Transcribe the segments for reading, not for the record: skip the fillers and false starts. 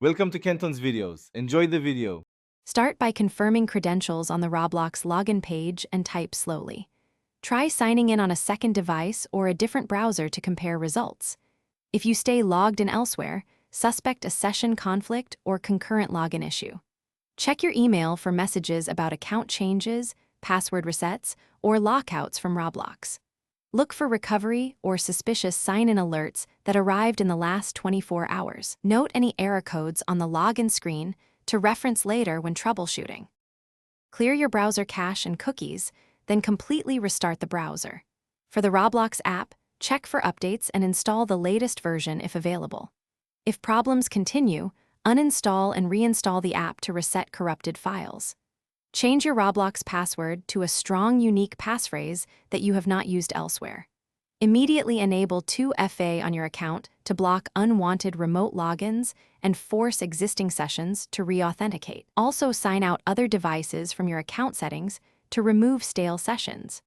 Welcome to Kenton's videos. Enjoy the video. Start by confirming credentials on the Roblox login page and type slowly. Try signing in on a second device or a different browser to compare results. If you stay logged in elsewhere, suspect a session conflict or concurrent login issue. Check your email for messages about account changes, password resets, or lockouts from Roblox. Look for recovery or suspicious sign-in alerts that arrived in the last 24 hours. Note any error codes on the login screen to reference later when troubleshooting. Clear your browser cache and cookies, then completely restart the browser. For the Roblox app, check for updates and install the latest version if available. If problems continue, uninstall and reinstall the app to reset corrupted files. Change your Roblox password to a strong, unique passphrase that you have not used elsewhere. Immediately enable 2FA on your account to block unwanted remote logins and force existing sessions to re-authenticate. Also, sign out other devices from your account settings to remove stale sessions.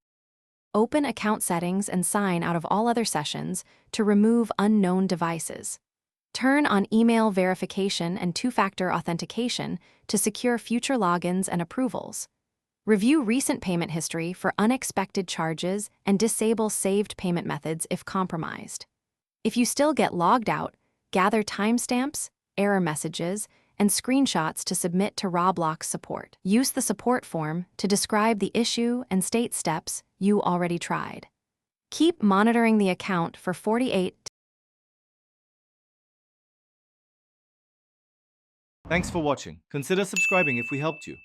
Open account settings and sign out of all other sessions to remove unknown devices. Turn on email verification and two-factor authentication to secure future logins and approvals. Review recent payment history for unexpected charges and disable saved payment methods if compromised. If you still get logged out, gather timestamps, error messages, and screenshots to submit to Roblox support. Use the support form to describe the issue and state steps you already tried. Keep monitoring the account for 48 Thanks for watching. Consider subscribing if we helped you.